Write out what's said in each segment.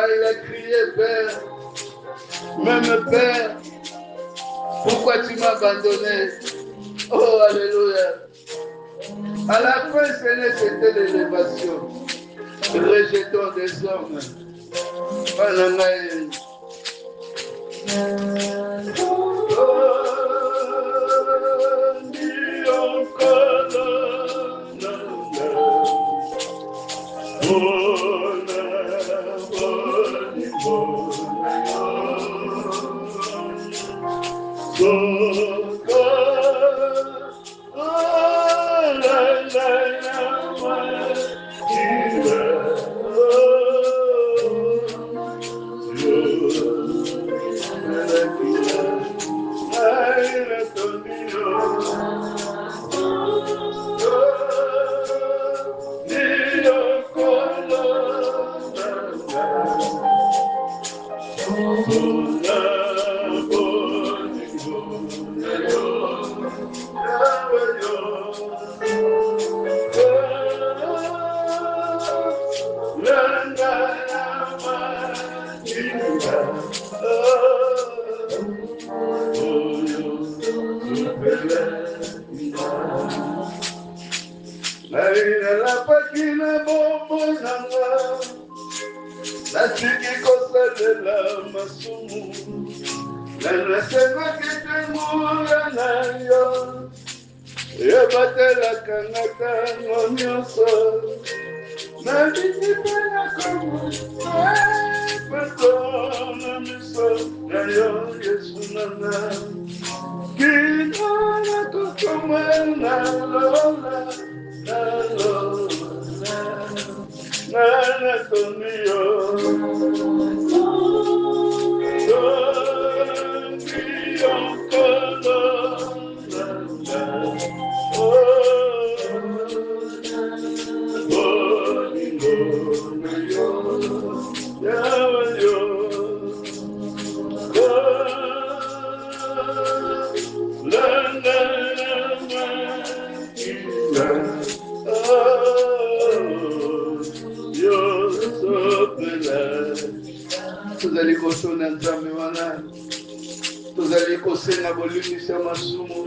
Quand il a crié, Père, même Père, pourquoi tu m'as abandonné? Oh, alléluia. À la fin, Seigneur, c'était l'élévation. Rejetons des hommes.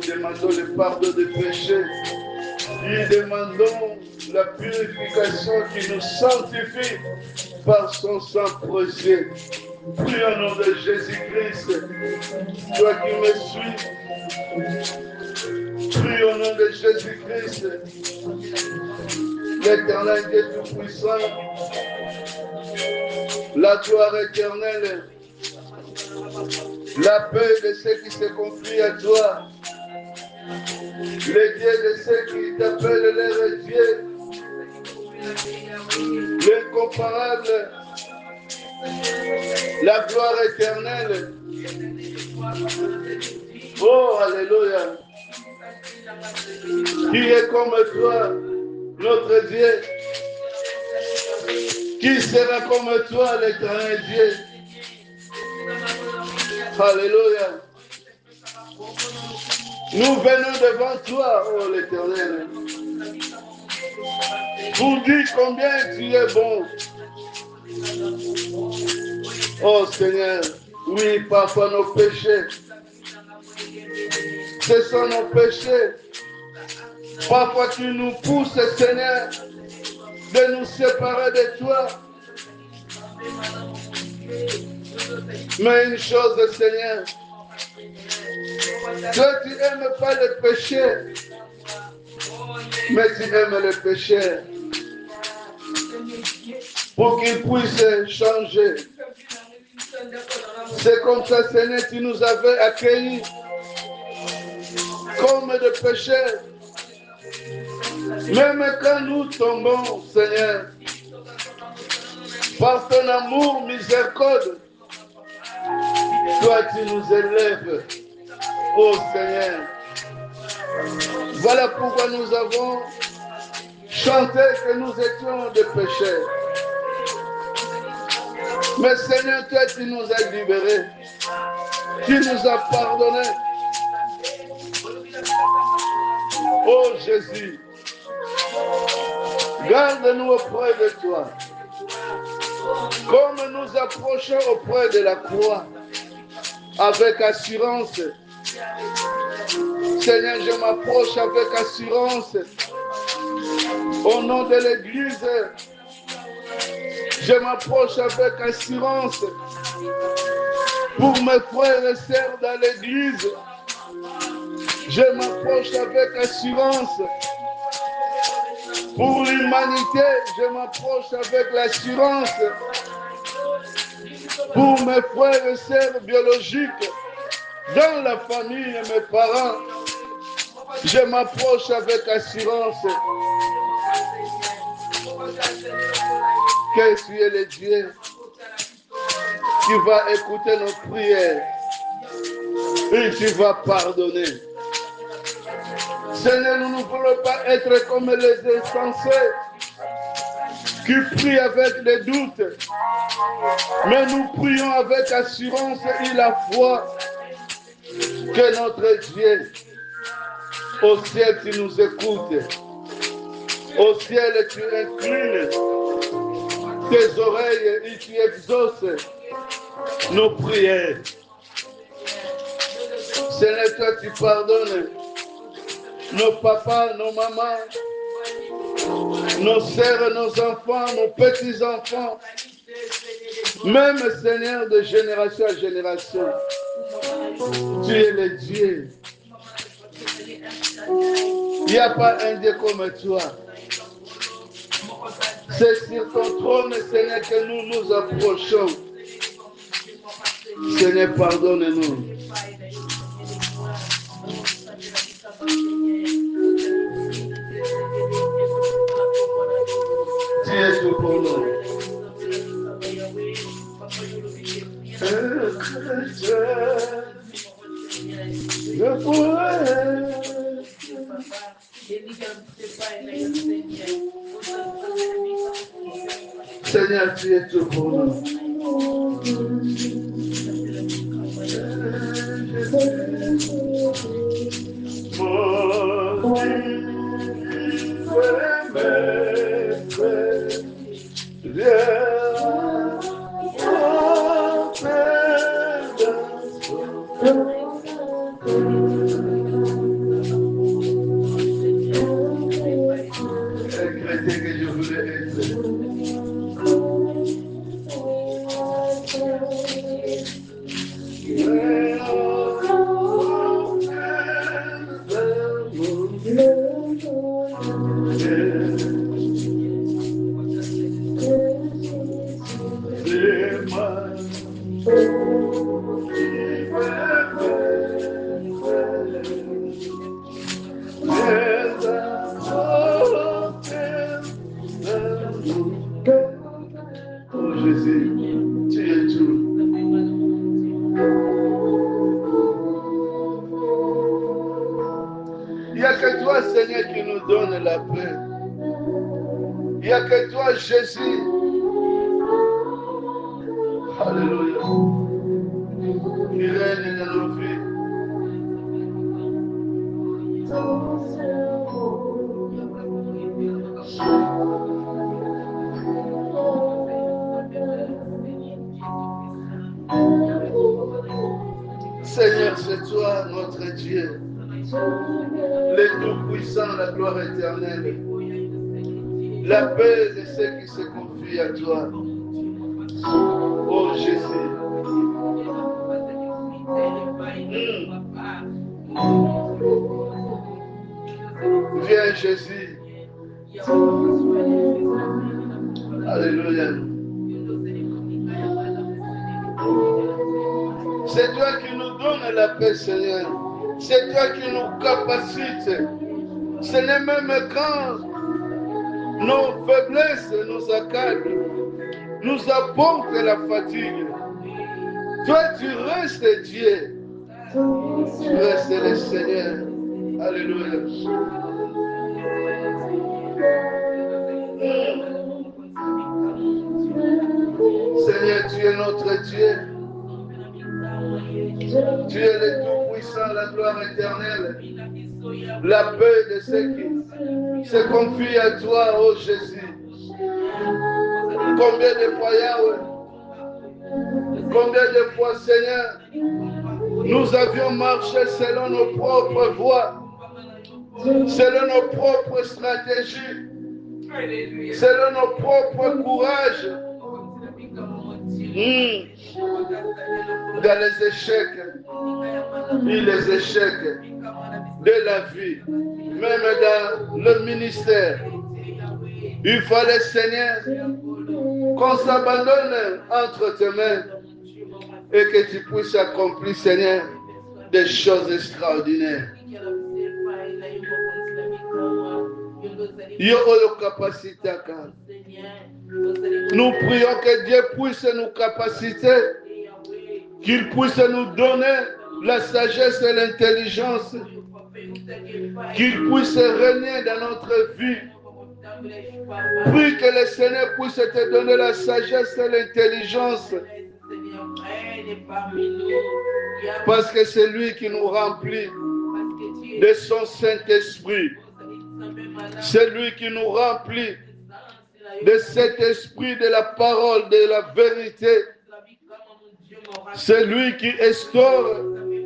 Demandons le pardon des péchés. Lui demandons la purification qui nous sanctifie par son sang précieux. Prie au nom de Jésus-Christ. Toi qui me suis, prie au nom de Jésus-Christ. L'Éternel Dieu Tout-Puissant, la gloire éternelle, la paix de ceux qui se confient à toi, le Dieu de ceux qui t'appellent leur Dieu, l'incomparable, la gloire éternelle. Oh, alléluia. Qui est comme toi, notre Dieu? Qui sera comme toi, l'éternel Dieu? Alléluia. Nous venons devant toi, oh l'Éternel, pour dire combien tu es bon. Oh Seigneur, oui, parfois nos péchés, ce sont nos péchés. Parfois tu nous pousses, Seigneur, de nous séparer de toi. Mais une chose, Seigneur, toi tu n'aimes pas le péché, mais tu aimes le péché pour qu'il puisse changer. C'est comme ça, Seigneur, tu nous avais accueillis comme des pécheurs. Même quand nous tombons, Seigneur, par ton amour miséricorde, toi tu nous élèves, ô Seigneur. Voilà pourquoi nous avons chanté que nous étions des pécheurs. Mais Seigneur, toi tu nous as libérés, tu nous as pardonnés. Ô Jésus, garde-nous auprès de toi. Comme nous m'approchant auprès de la croix avec assurance. Seigneur, je m'approche avec assurance. Au nom de l'Église, je m'approche avec assurance pour mes frères et sœurs dans l'Église. Je m'approche avec assurance pour l'humanité. Je m'approche avec l'assurance pour mes frères et sœurs biologiques dans la famille et mes parents. Je m'approche avec assurance que tu es le Dieu qui va écouter nos prières et tu vas pardonner. Seigneur, nous ne voulons pas être comme les insensés qui prient avec des doutes, mais nous prions avec assurance et la foi que notre Dieu, au ciel, tu nous écoutes. Au ciel, tu inclines tes oreilles et tu exauces nos prières. Seigneur, toi, tu pardonnes nos papas, nos mamans, nos sœurs, nos enfants, nos petits-enfants, même Seigneur, de génération à génération. Tu es le Dieu. Il n'y a pas un Dieu comme toi. C'est sur ton trône, Seigneur, que nous nous approchons. Seigneur, pardonne-nous. Tu es tout pour nous. Je pourrais. Seigneur, tu es tout pour nous. Jésus. Alléluia. Il règne dans nos vies. Seigneur, c'est toi, notre Dieu, le Tout-Puissant, la gloire éternelle. La paix de ceux qui se confient à toi. Oh Jésus. Viens Jésus. Alléluia. C'est toi qui nous donnes la paix, Seigneur. C'est toi qui nous capacites. Ce n'est même quand nos faiblesses nous accablent, nous apportent la fatigue. Toi, tu restes Dieu. Tu restes le Seigneur. Alléluia. Seigneur, tu es notre Dieu. Tu es le Tout-Puissant, la gloire éternelle. La paix de ceux qui se confient à toi, oh Jésus. Combien de fois, Yahweh, Combien de fois, Seigneur, nous avions marché selon nos propres voies, selon nos propres stratégies, selon nos propres courages, dans les échecs et les échecs de la vie, même dans le ministère. Il fallait, Seigneur, qu'on s'abandonne entre tes mains et que tu puisses accomplir, Seigneur, des choses extraordinaires. Nous prions que Dieu puisse nous capaciter, qu'il puisse nous donner la sagesse et l'intelligence, qu'il puisse régner dans notre vie. Prie que le Seigneur puisse te donner la sagesse et l'intelligence, parce que c'est lui qui nous remplit de son Saint-Esprit. C'est lui qui nous remplit de cet esprit de la parole, de la vérité. C'est lui qui restaure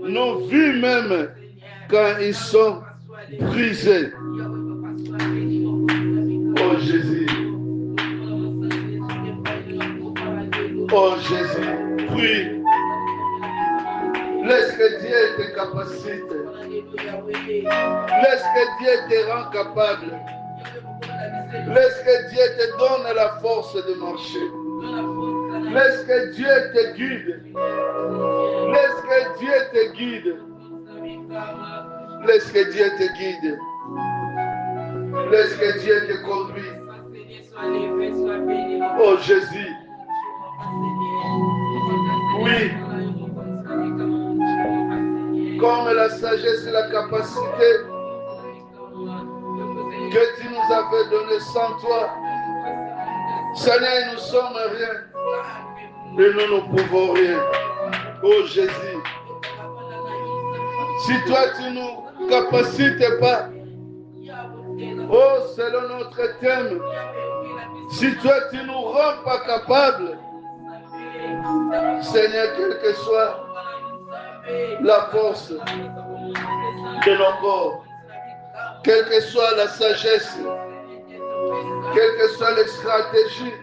nos vies même quand ils sont brisés. Oh Jésus. Oh Jésus, prie. Laisse que Dieu te capacite. Laisse que Dieu te rende capable. Laisse que Dieu te donne la force de marcher. Laisse que Dieu te guide. Laisse que Dieu te guide. Laisse que Dieu te guide. Laisse que Dieu te conduise. Oh Jésus. Oui. Comme la sagesse et la capacité que tu nous avais donné sans toi. Seigneur, nous sommes rien et nous ne pouvons rien. Oh Jésus, si toi tu nous capacites pas, oh selon notre thème, si toi tu nous rends pas capables, Seigneur, quelle que soit la force de nos corps, quelle que soit la sagesse, quelles que soient les stratégies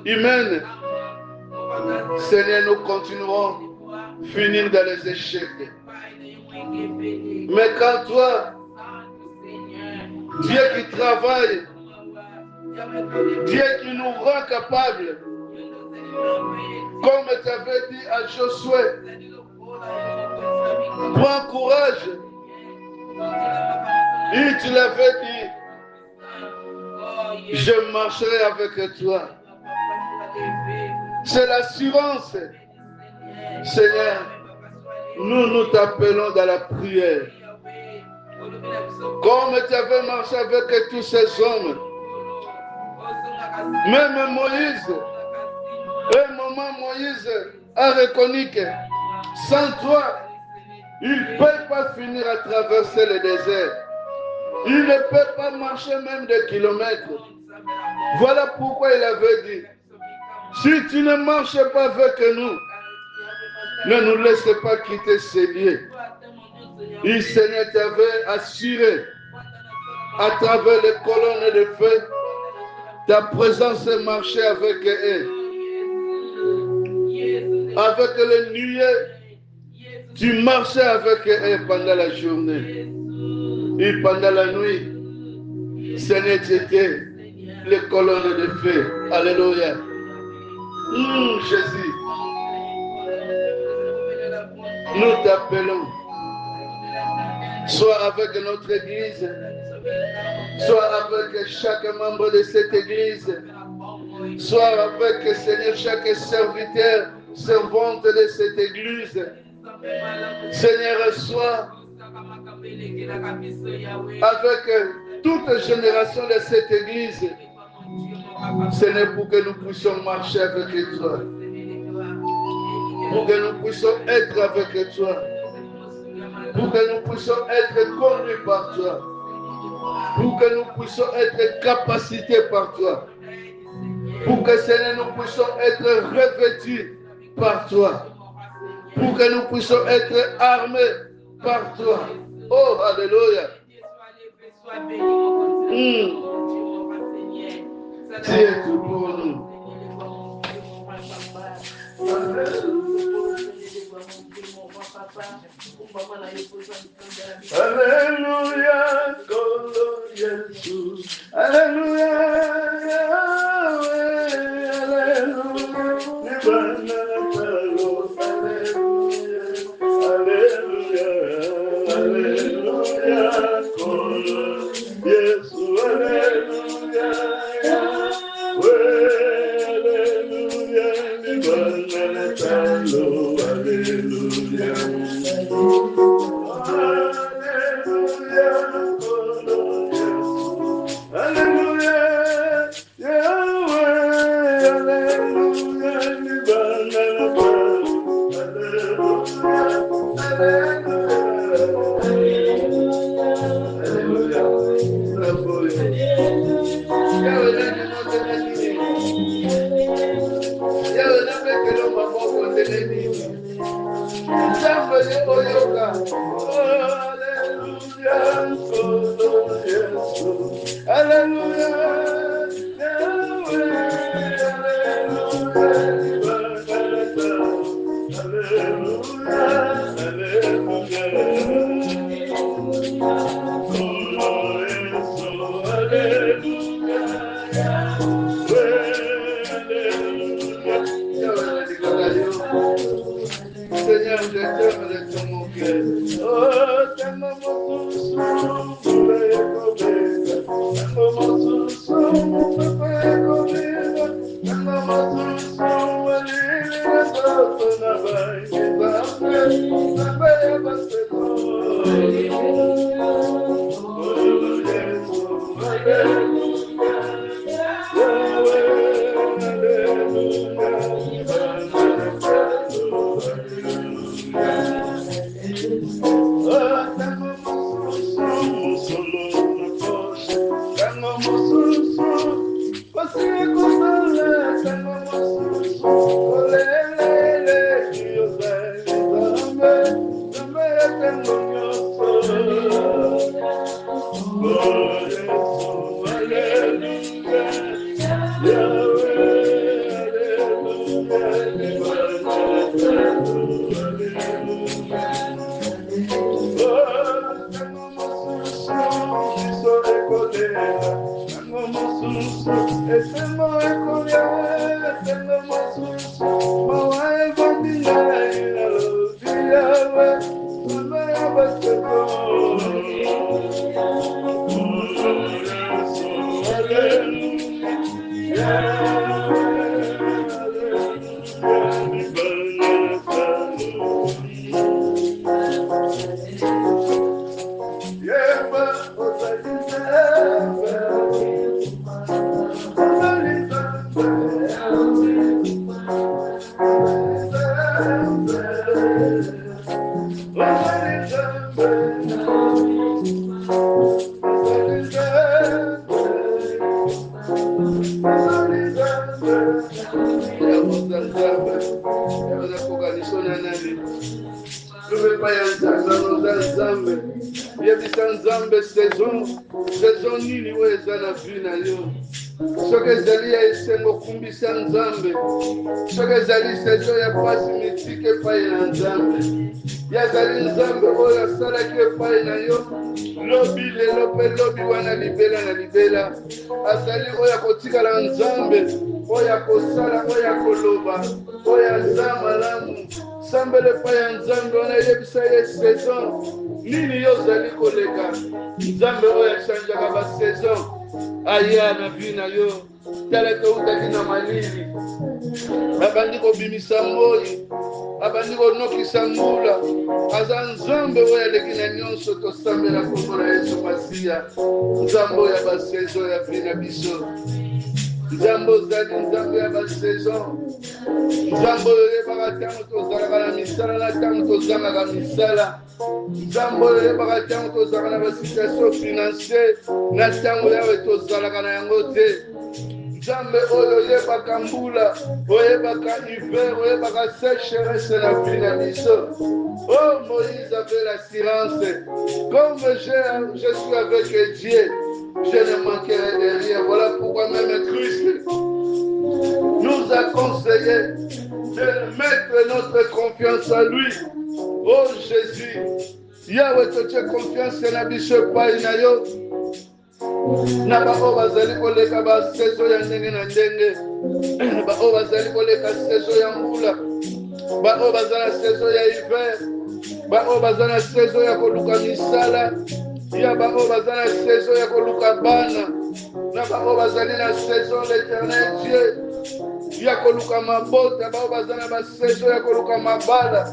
humaines, Seigneur, nous continuerons à finir dans les échecs. Mais quand toi, Dieu qui travaille, Dieu qui nous rend capables, comme tu avais dit à Josué, prends courage. Et tu l'avais dit, je marcherai avec toi. C'est l'assurance. Seigneur, nous t'appelons dans la prière. Comme tu avais marché avec tous ces hommes. Même Moïse, un moment Moïse a reconnu que sans toi, il ne peut pas finir à traverser le désert. Il ne peut pas marcher même des kilomètres. Voilà pourquoi il avait dit, si tu ne marches pas avec nous, ne nous laisse pas quitter ces lieux. Le Seigneur t'avait assuré à travers les colonnes de feu, ta présence marchait avec eux. Avec les nuées, tu marchais avec eux pendant la journée. Et pendant la nuit, Seigneur, tu étais les colonnes de feu. Alléluia. Jésus, nous t'appelons. Soit avec notre église, soit avec chaque membre de cette église, soit avec, Seigneur, chaque serviteur, servante de cette église. Seigneur, soit avec toute génération de cette église. Seigneur, pour que nous puissions marcher avec toi, pour que nous puissions être avec toi, pour que nous puissions être conduits par toi, pour que nous puissions être capacités par toi, pour que, Seigneur, nous puissions être revêtus par toi. Pour que nous puissions être armés par toi. Oh, alléluia. Tu es tout pour nous. Alléluia, Jésus. Alléluia, Seigneur, je t'aime de tout mon cœur. Oh, tellement mon souffle, saison nini oyo eza na vie na yo soki ezali ya esengo okumbisa nzambe soki ezali saison ya pasi mitike epai na nzambe yazali nzambe oyo asalaki epai na yo lobi lelo mpe lobi wana libela na libela azali oyo akotikala nzambe oyo akosala oyo akoloba oyo aza malamu sambele epai ya nzambe wana eyebisa ye saison nini yo ozali koleka nzambe oyo achangeaka basaison aya na vie na yo tala ete utaki na malili abandi kobimisa moi abandi konokisa mbula aza nzambe oyo aleki na nyonso tosambela kombo na yesu masiya nzambe oyo ya basaison ya vie na biso nzambe ozali nzambe ya basaison nzambe oyo oyebaka ntango tozalaka na misala na ntango tozangaka misala nzambe oyo oyebaka ntango tozalaka na basituation financiere na ntango yawe tozalaka na yango te Nzambe oyo yebaka mbula, oyebaka hiver, oyebaka sécheresse na vie na biso. Oh, Moïse avait l'assurance. Comme je suis avec Dieu, je ne manquerai de rien. Voilà pourquoi même Christ nous a conseillé de mettre notre confiance en lui. Oh Jésus, Yahweh, tu as confiance na biso pai na yo. Na bao bazali koleka ba saison ya ndenge na ndenge. Bao bazali koleka saison ya mbula. Bao bazali saison ya hiver. Bao bazali saison ya koluka misala. Ya bao bazali saison ya koluka bana. Na bao bazali na saison l'Éternel Dieu. Ya koluka mabota, bao bazali ba saison ya koluka mabala.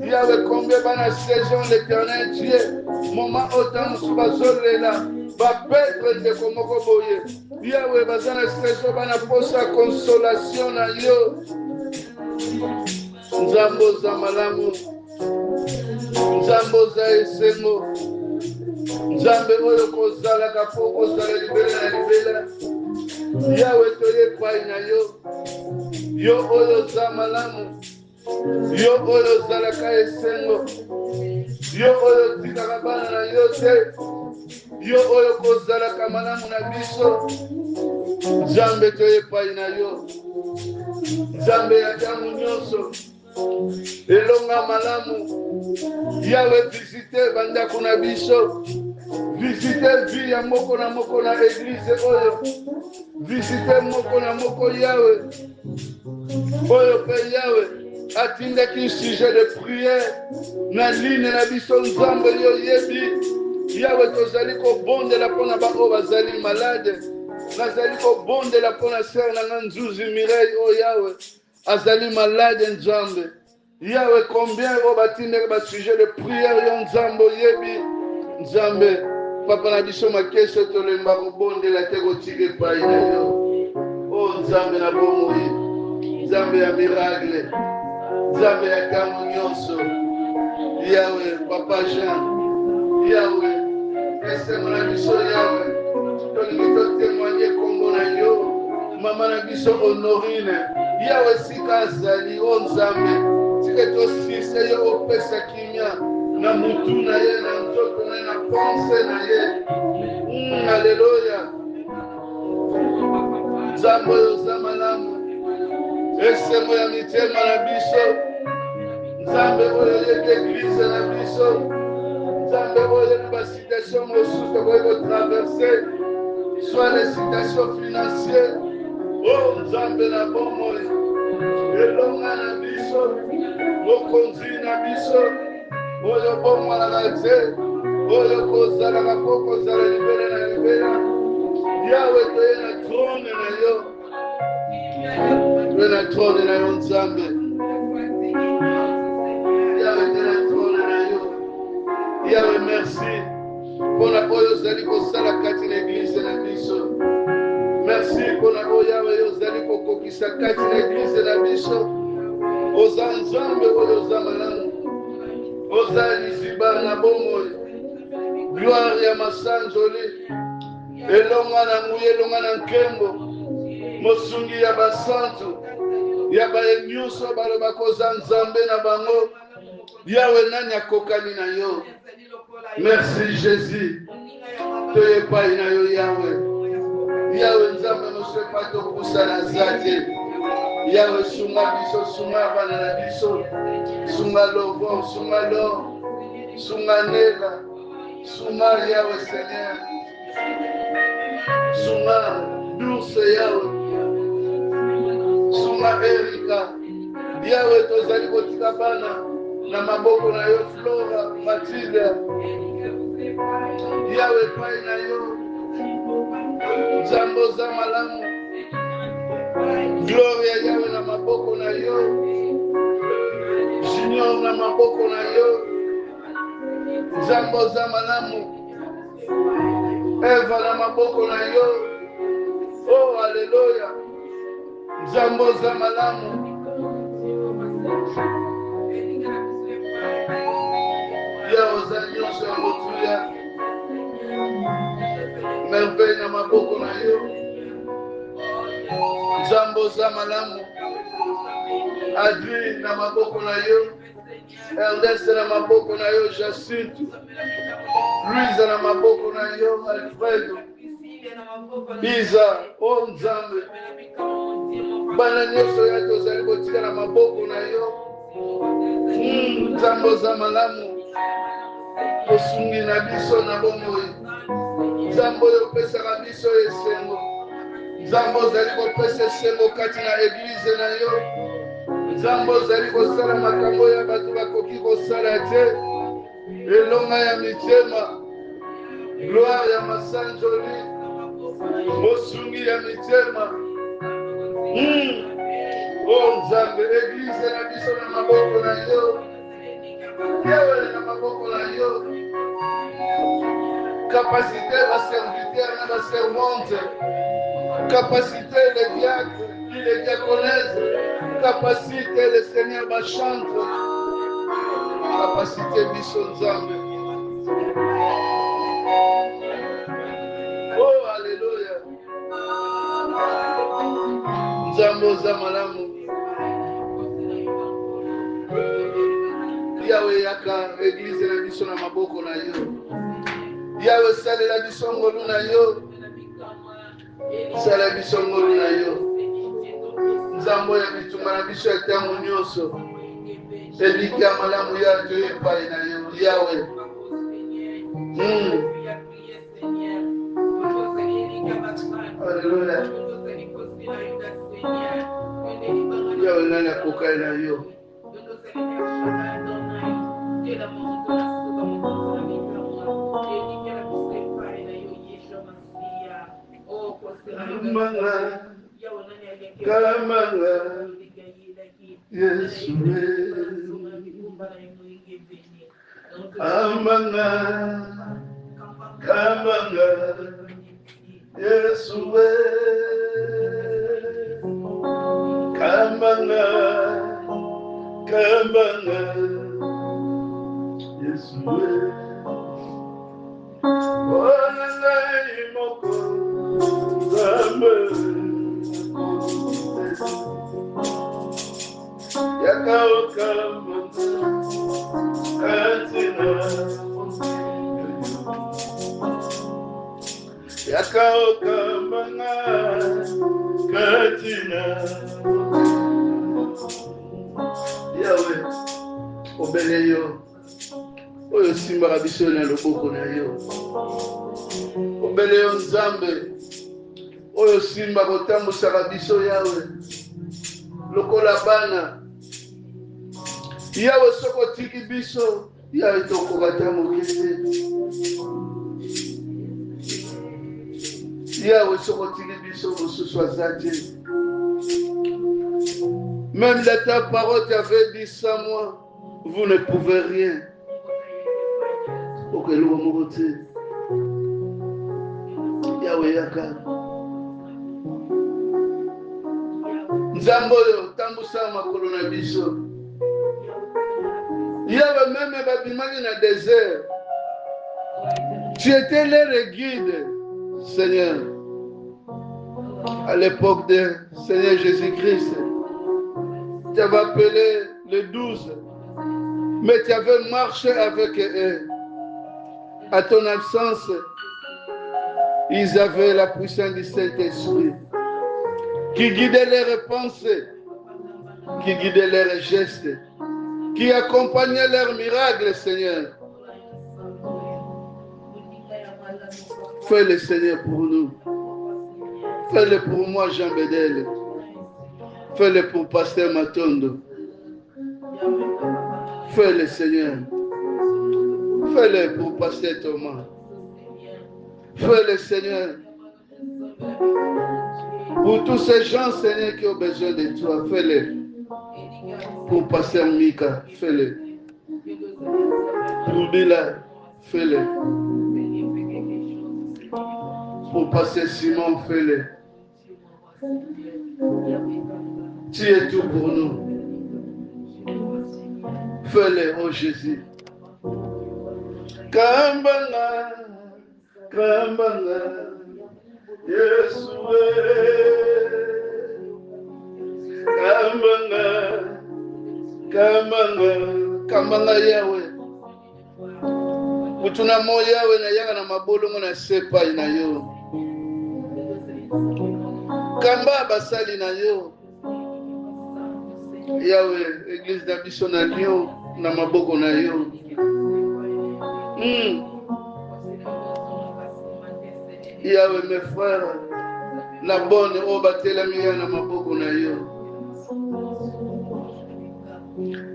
Yahweh, combien bana saison l'Éternel Dieu. Moment autant nous bazolela. Ba petre de komoko boye. Yahweh bazana saison bana posa consolation na yo. Nzambo za malamu. Nzambo za esengo. Nzambe oyo kozala kapo kozala libela na libela. Yahweh toye pai na yo. Yo oyo za malamu. Yo oyo zalaka esengo. Yo oyo tikaka bana na yo te. Yo oyo kozalaka malamu na biso. Nzambe toye pai na yo. Nzambe ya ntango nyonso. Elonga malamu. Yawe visite bandako na biso. Visite vie ya moko na moko na église oyo. Visite moko na moko Yawe. Oyo pe Yawe atindaki sujet de prière na ligne na biso nzambe yo yebi. Yawe tozali kobondela mpona bao bazali malade. Nazali kobondela mpona sœur na nga Nzuzi Mireille o Yawe azali malade nzambe. Yawe combien o batindela ba sujet de prière yo nzambe yebi. Nzambe papa na biso makeso tolemba kobondela te kotika epai na yo. O nzambe na bomoi, nzambe ya miracle, nzambe ya ntango nyonso. Yawe papa Jean, Yawe esengo na biso Yawe tolingi totémoigne kombo na yo. Mama na biso Honorine, Yawe sika azali o nzambe tike tosise yo opesa kimia na mutu na ye na nzoto na ye na pense na ye. Haleluya. Nzambe oyo za malamu esengo ya mitema na biso. Nzambe oyo yeke eglise na biso. Nzambe oyo na basitation mosusu tokoki kotraverse soit les situations financières. O nzambe na bomoi elonga na biso mokonzi na biso oyo bomwalaka te oyo kozalaka mpo kozala libela na libela. Yawe toye na trone na yo. Toye na trone na yo nzambe. Yawe toye na trone na yo. Yawe merci mpona oyo ozali kosala kati na eglise na biso. Merci mpona oyo Yawe ozali kokokisa kati na eglise na biso. Oza nzambe oyo oza malamu. Oza liziba na bomoi. Gloire ya masanzoli elonga na nguye elonga na nkembo. Mosungi ya basantu ya baye nyonso baloba koza nzambe na bango. Yawe nani akokani na yo. Merci Jésus. Toye epai na yo Yawe. Yawe nzambe mosepa tokusa na zate. Yawe sunga biso sunga bana na biso. Sunga lobo sunga lo. Sunga nela. Sunga Yawe Seigneur. Sunga douce Yawe. Sunga Erika. Yawe tozali kotika bana na maboko na yo Flora Matilda. Yawe pai na yo. Nzambo za malamu. Gloria Yawe na maboko na yo. Junior na maboko na yo. Nzambo za malamu. Eva na maboko na yo. Oh haleluya. Nzambo za malamu. Yawe za nyonso ya motuya. Merveille na maboko na yo. Zamboza malamu. Adri na maboko na yo. Ernest na maboko na yo. Jacinto. Luisa na maboko na yo. Alfredo. Isa. O Nzambe. Bana nyonso ya tozali kotika na maboko na yo. Zamboza malamu. Osungi na biso na bomoi. Nzambe oyo opesaka biso esengo. Nzambe ozali kopesa esengo kati na eglize na yo. Nzambe ozali kosala makambo ya bato bakoki kosala te. Elonga ya mitema. Gloire ya masanjoli. Mosungi ya mitema. O Nzambe, eglize na biso na maboko na yo. Yawe na maboko na yo. Capacité la serviteur et la servante. Capacité les diacres et les diaconesses. Capacité le Seigneur ma chantre. Capacité biso Nzambe. Oh, alléluia. Nzambe oza malamu. Yawe yaka église na biso na maboko na yo. Yawe salela biso ngolu na yo. Salela biso ngolu na yo. Nzambe ya bitumba na biso etango nyonso. Eliki ya malamu ya to epai na yo. Yawe. Alléluia. Yawe nani akokai na yo. Kamanga Yesu Amanga Kamanga Yesu Kamanga Kamanga Yesu Onanga imoko Zambe Yakaokamanga Katina Yakaokamanga Katina Yawe obele yo oyo simbaka biso na loboko na yo obele yo Nzambe oyo simba kotambusaka biso Yawe lokola bana Yawe soko tiki biso Yawe tokoka ta moke te Yawe soko tiki biso mosusu aza te. Même ta parole t'avait dit sans moi vous ne pouvez rien. Ok, l'eau mokote Yawe yaka Nzambe oyo tambusa makolo na biso Yawe même babimaki na désert. Tu étais leur guide, Seigneur. À l'époque de Seigneur Jésus-Christ, tu avais appelé les 12, mais tu avais marché avec eux. À ton absence, ils avaient la puissance du Saint-Esprit qui guidait leurs pensées, qui guidait leurs gestes, qui accompagnait leurs miracles, Seigneur. Fais-le, Seigneur, pour nous. Fais-le pour moi, Jean Bédel. Fais-le pour Pasteur Matondo. Fais-le, Seigneur. Fais-le pour Pasteur Thomas. Fais-le, Seigneur. Pour tous ces gens, Seigneur, qui ont besoin de toi, fais-le. Pour Pasteur Mika, fais-le. Pour Bila, fais-le. Pour Pasteur Simon, fais-le. Tu es tout pour nous. Fais-le, oh Jésus. Kambana, Kambana, Yeshua, Kambanga yawe. Mutuna mo yawe na yanga na mabolongo na sepa na yo. Kamba basali na yo. Yawe, église na biso na Lyon na maboko na yo. Yawe mes frères, na bonne obatela miya na maboko na yo.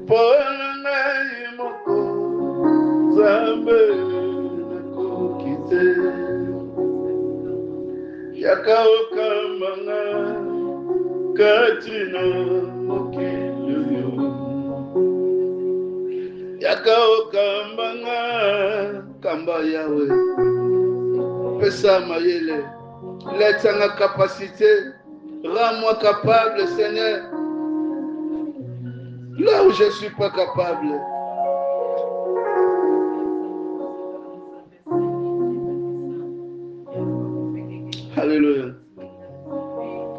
Pona ngai moko zambe na kokite. Yaka okambanga katina mokilo yo. Yaka okambanga kamba yawe. Pesa mayele. Laisse ma capacité. Rends-moi capable, Seigneur. Là où je ne suis pas capable. Alléluia.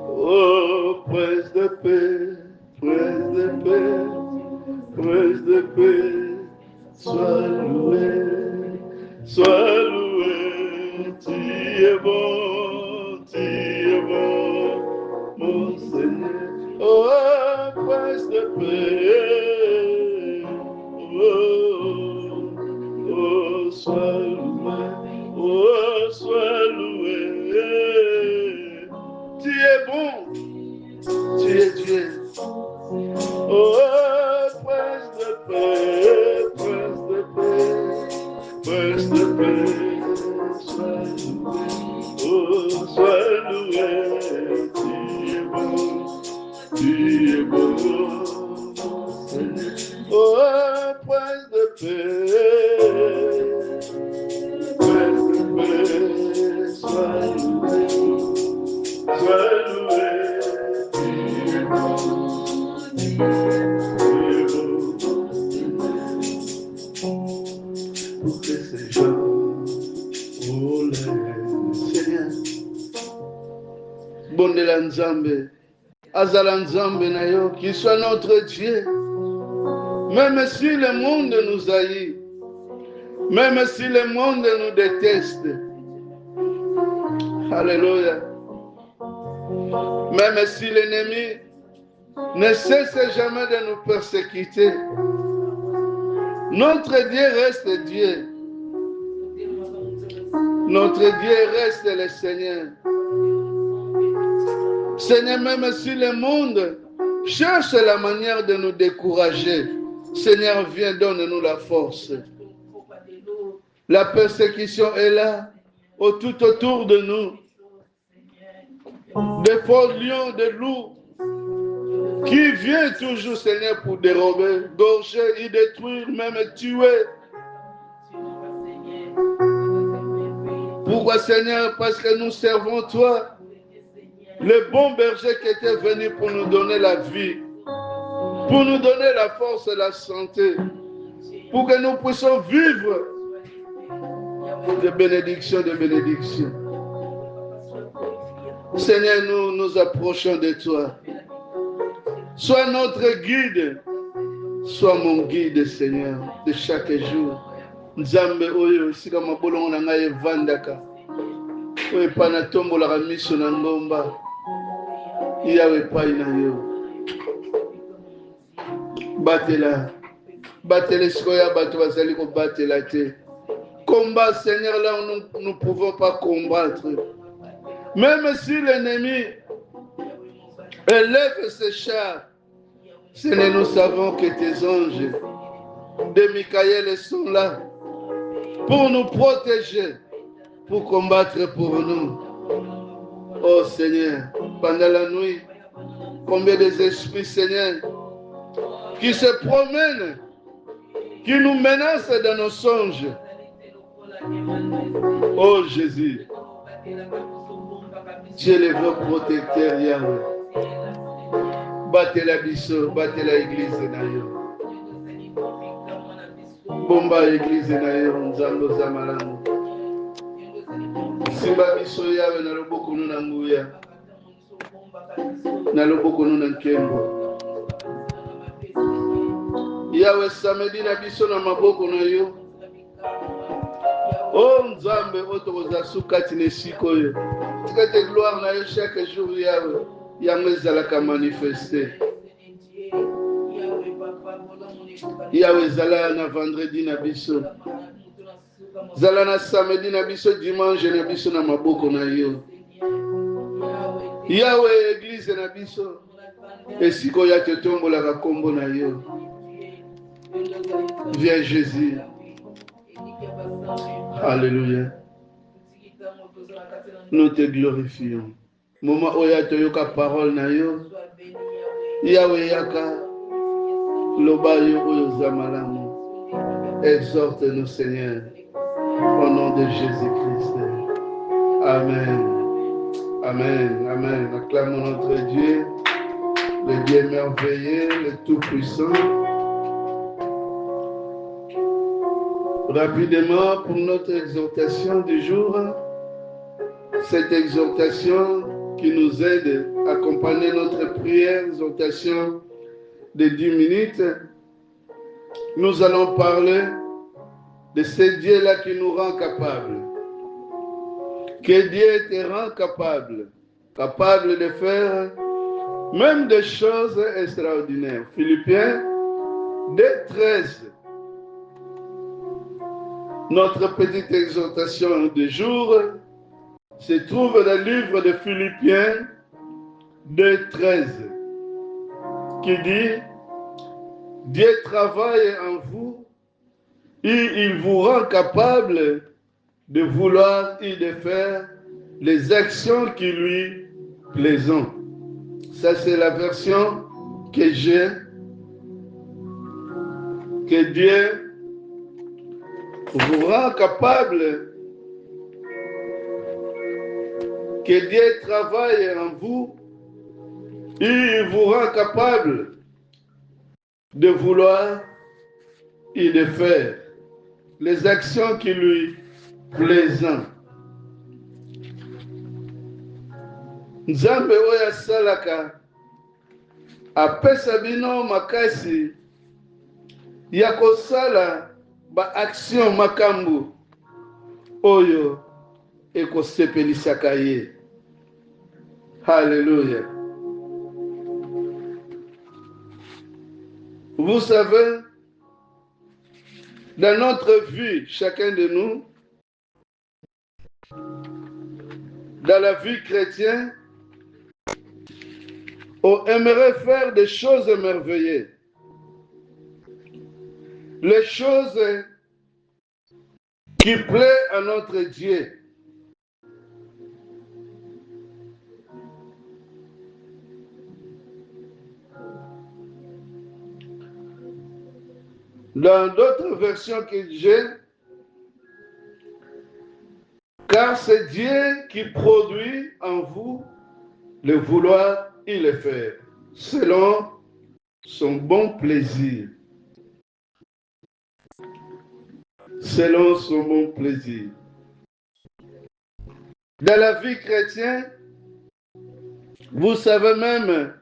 Oh, prince de paix, prince de paix, prince de paix, sois loué, tu es bon, mon Seigneur. Oh, prince de paix, oh, sois loué, tu es bon, tu es Dieu. Oh, prince de paix, prince de paix, prince de paix, sois loué, oh, sois loué, tu es bon, Seigneur. Oh, prince de paix, sois loué, tu es bon, pour que ces gens Seigneur, Bondela Nzambe, Azala Nzambe na yo, qu'il soit notre Dieu. Même si le monde nous haït, même si le monde nous déteste. Alléluia. Même si l'ennemi ne cesse jamais de nous persécuter, notre Dieu reste Dieu. Notre Dieu reste le Seigneur. Seigneur, même si le monde cherche la manière de nous décourager, Seigneur, viens, donne-nous la force. La persécution est là, tout autour de nous. Des faux lions, des loups, qui viennent toujours, Seigneur, pour dérober, gorger, y détruire, même tuer. Pourquoi, Seigneur? Parce que nous servons toi, le bon berger qui était venu pour nous donner la vie, pour nous donner la force et la santé, pour que nous puissions vivre de bénédiction, de bénédiction. Seigneur, nous nous approchons de toi. Sois notre guide, sois mon guide, Seigneur, de chaque jour. Nzambe oyo sika mabolongo na ngai evandaka oyo pana tombolaka miso na ngomba yawe epai na yo batela sikoyo ya bato bazali kobatela te. Combat, Seigneur, là où nous ne pouvons pas combattre. Même si l'ennemi élève ses chars, Seigneur, nous savons que tes anges de Michael sont là pour nous protéger, pour combattre pour nous. Oh Seigneur, pendant la nuit, combien des esprits, Seigneur, qui se promènent, qui nous menacent dans nos songes. Oh Jésus, tu es le vrai protecteur, Yahweh. Battez la biso, battez la église na yo. Bomba église na yo, nzambo za malamu. Simba biso Yahweh na loboko na nguya. na loboko na nkembo. Yawe samedi na biso na maboko na yo. Oh Nzambe otokoza sukati na esika oyo. Tikate gloire na yo chaque jour yawe. Yango ezalaka manifesté. Yawe zala na vendredi na biso. Zala na samedi na biso, dimanche na biso na maboko na yo. Yawe église na biso. Esika oyo totombolaka kombo na yo. Viens Jésus. Alléluia. Nous te glorifions. Moment oya toyoka parole na yo. Yahweh yaka. Loba yo oyo zamalamu. Exhorte-nous Seigneur. Au nom de Jésus-Christ. Amen. Amen. Amen. Acclamons notre Dieu. Le Dieu merveilleux, le Tout-Puissant. Rapidement pour notre exhortation du jour. Cette exhortation qui nous aide à accompagner notre prière, exhortation de 10 minutes, nous allons parler de ce Dieu-là qui nous rend capables. Que Dieu te rend capable, capable de faire même des choses extraordinaires. Philippiens 2:13. Notre petite exhortation du jour se trouve dans le livre de Philippiens 2:13 qui dit « Dieu travaille en vous et il vous rend capable de vouloir et de faire les actions qui lui plaisent. » Ça c'est la version que j'ai. Que Dieu vous rend capable, que Dieu travaille en vous et il vous rend capable de vouloir et de faire les actions qui lui plaisent. Nzambe oyo asalaka apesa bino makasi ya kosala ba action makambu oyo ekosepelisaka ye. Alléluia. Vous savez, dans notre vie, chacun de nous, dans la vie chrétienne, on aimerait faire des choses merveilleuses. Les choses qui plaisent à notre Dieu. Dans d'autres versions que j'ai, car c'est Dieu qui produit en vous le vouloir et le faire, selon son bon plaisir. Selon son bon plaisir. Dans la vie chrétienne, vous savez même,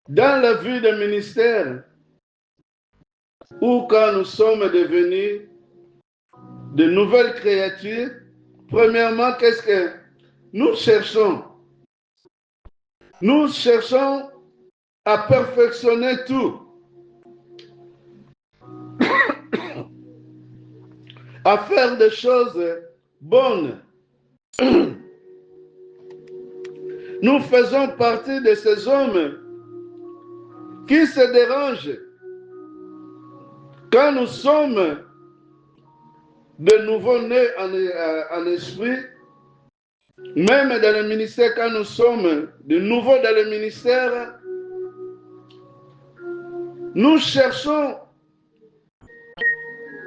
dans la vie de ministère, ou quand nous sommes devenus de nouvelles créatures, premièrement, qu'est-ce que nous cherchons? Nous cherchons à perfectionner tout. À faire des choses bonnes. Nous faisons partie de ces hommes qui se dérangent quand nous sommes de nouveau nés en esprit, même dans le ministère, quand nous sommes de nouveau dans le ministère, nous cherchons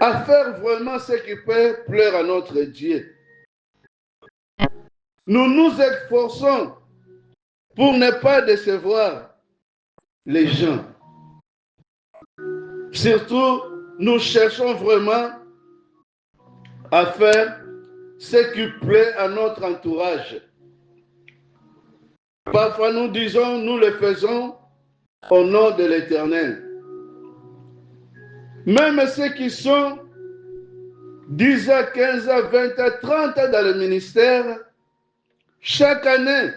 à faire vraiment ce qui peut plaire à notre Dieu. Nous nous efforçons pour ne pas décevoir les gens. Surtout, nous cherchons vraiment à faire ce qui plaît à notre entourage. Parfois nous disons, nous le faisons au nom de l'Éternel. Même ceux qui sont 10 à 15 à 20 à 30 dans le ministère, chaque année,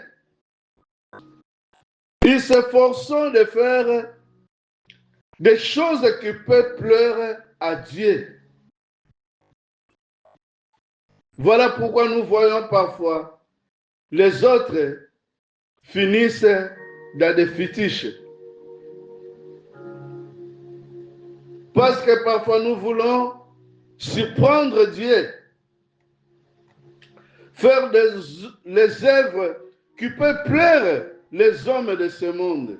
ils s'efforcent de faire des choses qui peuvent plaire à Dieu. Voilà pourquoi nous voyons parfois les autres finissent dans des fétiches. Parce que parfois nous voulons surprendre Dieu, faire les œuvres qui peuvent plaire les hommes de ce monde.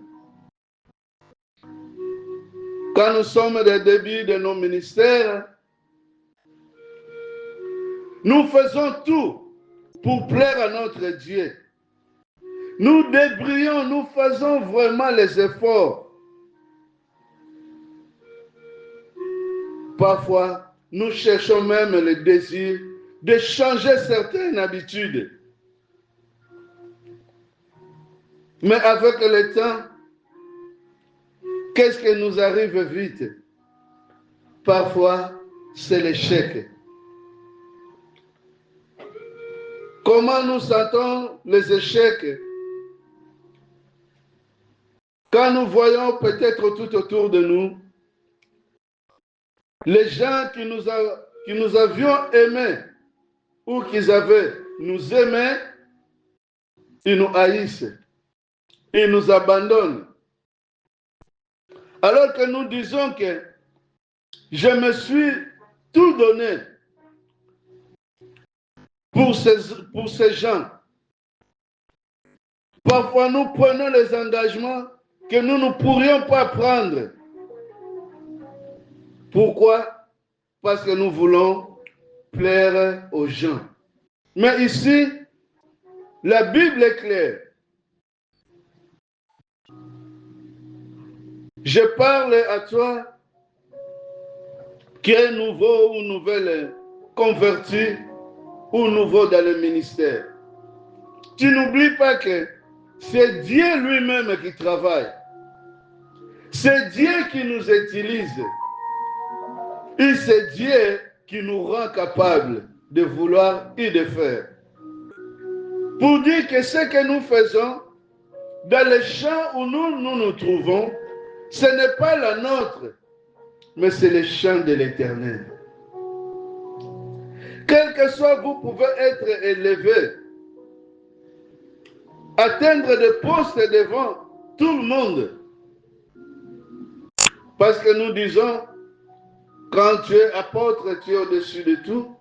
Quand nous sommes au début de nos ministères, nous faisons tout pour plaire à notre Dieu. Nous débrillons, nous faisons vraiment les efforts. Parfois, nous cherchons même le désir de changer certaines habitudes. Mais avec le temps, qu'est-ce qui nous arrive vite? Parfois, c'est l'échec. Comment nous sentons les échecs quand nous voyons peut-être tout autour de nous les gens qui nous avions aimés ou qu'ils avaient nous aimer, ils nous haïssent, ils nous abandonnent. Alors que nous disons que je me suis tout donné pour ces gens. Parfois, nous prenons les engagements que nous ne pourrions pas prendre. Pourquoi? Parce que nous voulons plaire aux gens. Mais ici, la Bible est claire. Je parle à toi qui est nouveau ou nouvelle converti ou nouveau dans le ministère. Tu n'oublies pas que c'est Dieu lui-même qui travaille. C'est Dieu qui nous utilise. Et c'est Dieu qui nous rend capables de vouloir et de faire. Pour dire que ce que nous faisons, dans les champs où nous trouvons, ce n'est pas la nôtre, mais c'est le champ de l'Éternel. Quel que soit, vous pouvez être élevé, atteindre des postes devant tout le monde. Parce que nous disons, quand tu es apôtre, tu es au-dessus de tout.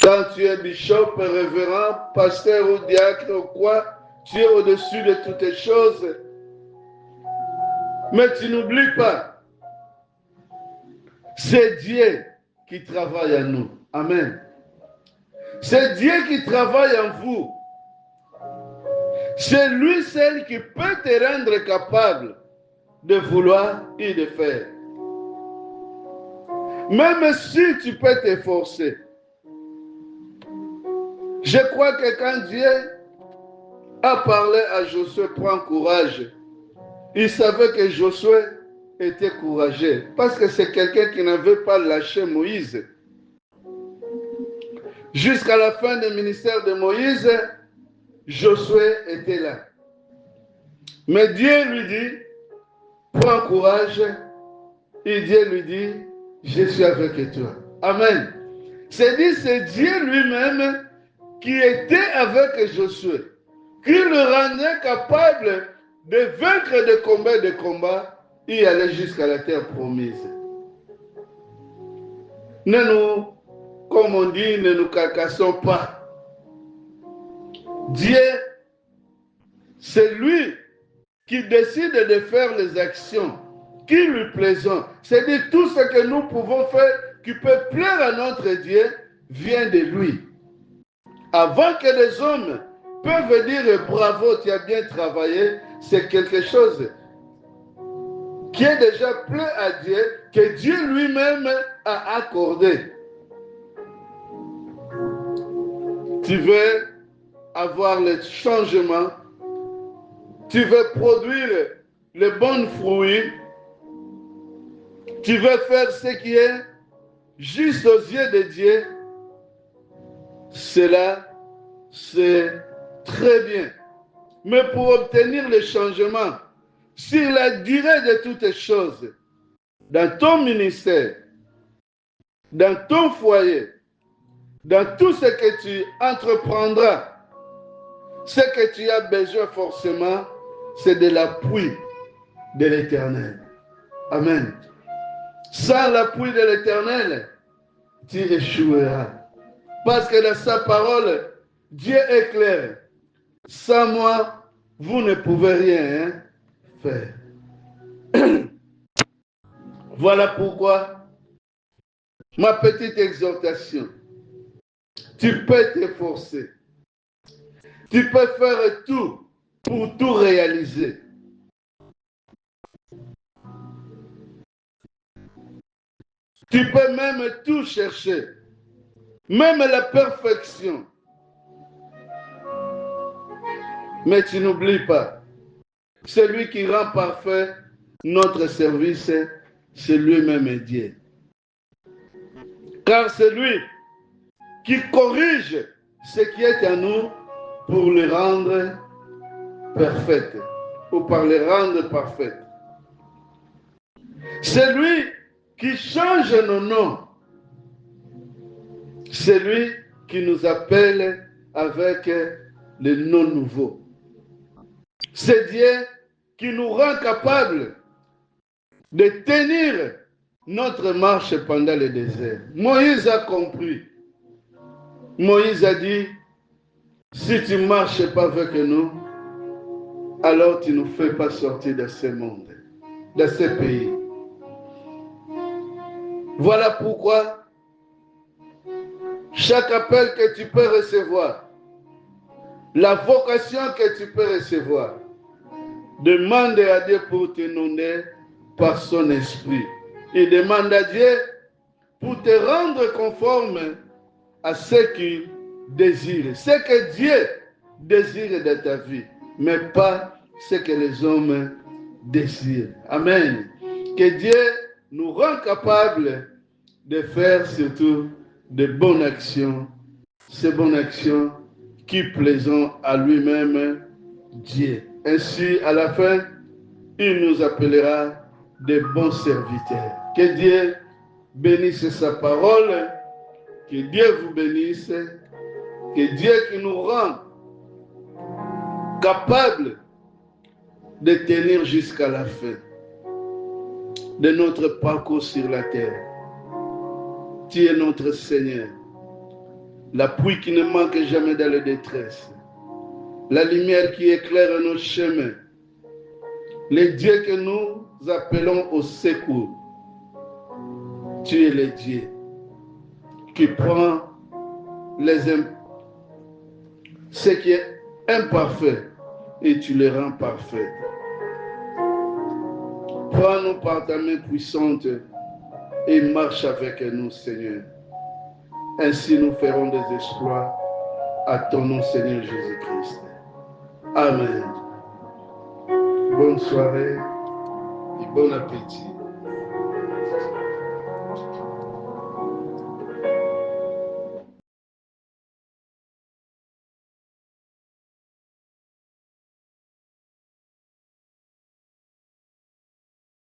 Quand tu es bishop, révérend, pasteur ou diacre ou quoi, tu es au-dessus de toutes les choses. Mais tu n'oublies pas, c'est Dieu qui travaille en nous. Amen. C'est Dieu qui travaille en vous. C'est lui seul qui peut te rendre capable de vouloir et de faire. Même si tu peux t'efforcer. Je crois que quand Dieu a parlé à Josué, prends courage, il savait que Josué était courageux. Parce que c'est quelqu'un qui n'avait pas lâché Moïse. Jusqu'à la fin du ministère de Moïse, Josué était là. Mais Dieu lui dit, prends courage. Et Dieu lui dit, je suis avec toi. Amen. C'est Dieu lui-même qui était avec Josué, qui le rendait capable de vaincre de combats et aller jusqu'à la terre promise. Ne nous, comme on dit, ne nous carcassons pas. Dieu, c'est lui qui décide de faire les actions qui lui plaisent. C'est-à-dire tout ce que nous pouvons faire qui peut plaire à notre Dieu vient de lui. Avant que les hommes peuvent dire bravo, tu as bien travaillé, c'est quelque chose qui est déjà plaît à Dieu, que Dieu lui-même a accordé. Tu veux avoir le changement, tu veux produire les bons fruits, tu veux faire ce qui est juste aux yeux de Dieu, cela c'est très bien. Mais pour obtenir le changement sur la durée de toutes les choses, dans ton ministère, dans ton foyer, dans tout ce que tu entreprendras, ce que tu as besoin forcément, c'est de l'appui de l'Éternel. Amen. Sans l'appui de l'Éternel, tu échoueras. Parce que dans sa parole, Dieu est clair. Sans moi, vous ne pouvez rien faire. Voilà pourquoi ma petite exhortation. Tu peux t'efforcer. Tu peux faire tout pour tout réaliser. Tu peux même tout chercher. Même la perfection. Mais tu n'oublies pas, celui qui rend parfait notre service, c'est lui-même Dieu. Car c'est lui qui corrige ce qui est en nous pour le rendre parfaite, ou par le rendre parfaite. C'est lui qui change nos noms. C'est lui qui nous appelle avec les noms nouveaux. C'est Dieu qui nous rend capables de tenir notre marche pendant le désert. Moïse a compris. Moïse a dit, si tu ne marches pas avec nous, alors tu ne nous fais pas sortir de ce monde, de ce pays. Voilà pourquoi chaque appel que tu peux recevoir, la vocation que tu peux recevoir, demande à Dieu pour t'inonder par son esprit. Et demande à Dieu pour te rendre conforme à ce qu'il désire. Ce que Dieu désire de ta vie, mais pas ce que les hommes désirent. Amen. Que Dieu nous rend capables de faire surtout de bonnes actions, ces bonnes actions qui plaisent à lui-même, Dieu. Ainsi, à la fin, il nous appellera des bons serviteurs. Que Dieu bénisse sa parole, que Dieu vous bénisse, que Dieu qui nous rend capables de tenir jusqu'à la fin de notre parcours sur la terre. Tu es notre Seigneur, l'appui qui ne manque jamais dans la détresse, la lumière qui éclaire nos chemins, le Dieu que nous appelons au secours. Tu es le Dieu qui prend ce qui est imparfait et tu le rends parfait. Prends-nous par ta main puissante et marche avec nous, Seigneur. Ainsi nous ferons des exploits à ton nom, Seigneur Jésus-Christ. Amen. Bonne soirée et bon appétit.